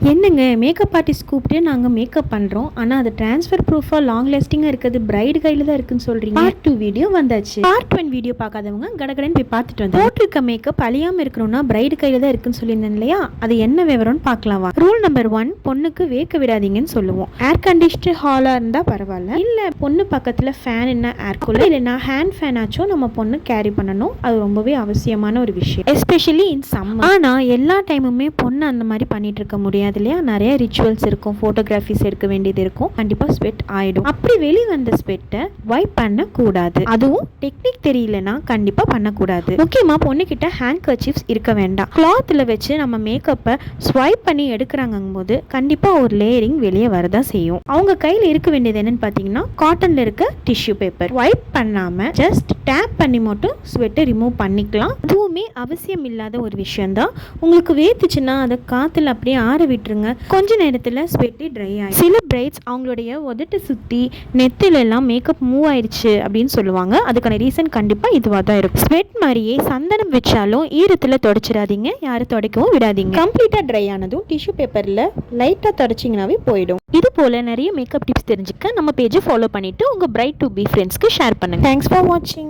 என்னங்க makeup artist கூப்பிட்டு நாங்கள் மேக்கப் பண்ணுறோம், ஆனால் அது ட்ரான்ஸ்ஃபர் ப்ரூஃபாக லாங் லாஸ்டிங்காக இருக்குது, பிரைடு கையில் தான் இருக்குன்னு சொல்கிறீங்க. பார்ட் 2 வீடியோ வந்தாச்சு. பார்ட் 1 வீடியோ பார்க்காதவங்க கடகடன்னு போய் பார்த்துட்டு வந்து போட்டிருக்க மேக்கப் அழியாமல் இருக்கணும்னா பிரைடு கையில் தான் இருக்குன்னு சொல்லியிருந்தேன் இல்லையா, அது என்ன விவரம்னு பார்க்கலாம். ரூல் நம்பர் 1, பொண்ணுக்கு வேக்க விடாதீங்கன்னு சொல்லுவோம். ஏர் கண்டிஷன் ஹாலாக இருந்தால் பரவாயில்ல, இல்லை பொண்ணு பக்கத்தில் ஃபேன் என்ன ஏர் கூலர் இல்லைன்னா ஹேண்ட் ஃபேன் ஆச்சும் நம்ம பொண்ணு கேரி பண்ணணும். அது ரொம்பவே அவசியமான ஒரு விஷயம், எஸ்பெஷலி இன் சம்மர். ஆனால் எல்லா டைமுமே பொண்ணு அந்த மாதிரி பண்ணிட்டு இருக்க முடியாது இல்லையா, நிறைய ரிச்சுவல்ஸ் இருக்கும், ஃபோட்டோகிராஃபிஸ் எடுக்க வேண்டியது இருக்கும், கண்டிப்பாக ஸ்வெட் ஆகிடும். அப்படி வெளியே வந்த ஸ்வெட்டை வைப் பண்ணக்கூடாது, அதுவும் டெக்னிக் தெரியலனா கண்டிப்பாக பண்ணக்கூடாது. முக்கியமாக பொண்ணுக்கிட்ட ஹேண்ட் கர்ச்சீஃப்ஸ் இருக்க வேண்டாம். கிளாத்தில் வச்சு நம்ம மேக்கப்பை ஸ்வைப் பண்ணி எடுக்கிறாங்கும் போது கண்டிப்பாக ஒரு லேயரிங் வெளியே வரதான் செய்யும். அவங்க கையில் இருக்க வேண்டியது என்னன்னு பார்த்தீங்கன்னா காட்டனில் இருக்க டிஷ்யூ பேப்பர். வைப் பண்ணாமல் ஜஸ்ட் டேப் பண்ணி மட்டும் ஸ்வெட்டை ரிமூவ் பண்ணிக்கலாம். அதுவுமே அவசியம் இல்லாத ஒரு விஷயம்தான். உங்களுக்கு வேத்துச்சுன்னா அதை காற்றுல அப்படியே ஆற விட்டுருங்க, கொஞ்ச நேரத்தில் ஸ்வெட்டி ட்ரை ஆகிடும். சில பிரைட்ஸ் அவங்களுடைய உதட்டு சுற்றி நெத்திலெல்லாம் மேக்கப் மூவ் ஆயிடுச்சு அப்படின்னு சொல்லுவாங்க. அதுக்கான ரீசன் கண்டிப்பாக இதுவாக தான் இருக்கும். ஸ்வெட் மாதிரியே சந்தனம் வச்சாலும் ஈரத்தில் தொடச்சிடாதீங்க, யாரும் துடைக்கவும் விடாதீங்க. கம்ப்ளீட்டாக ட்ரை ஆனதும் டிஷ்யூ பேப்பரில் லைட்டாக தொடச்சிங்கனாவே போயிடும். இது போல் நிறைய மேக்கப் டிப்ஸ் தெரிஞ்சுக்க நம்ம பேஜை ஃபாலோ பண்ணிவிட்டு உங்கள் பிரைட் டு பி ஃப்ரெண்ட்ஸ்க்கு ஷேர் பண்ணுங்கள். தேங்க்ஸ் ஃபார் வாட்சிங்.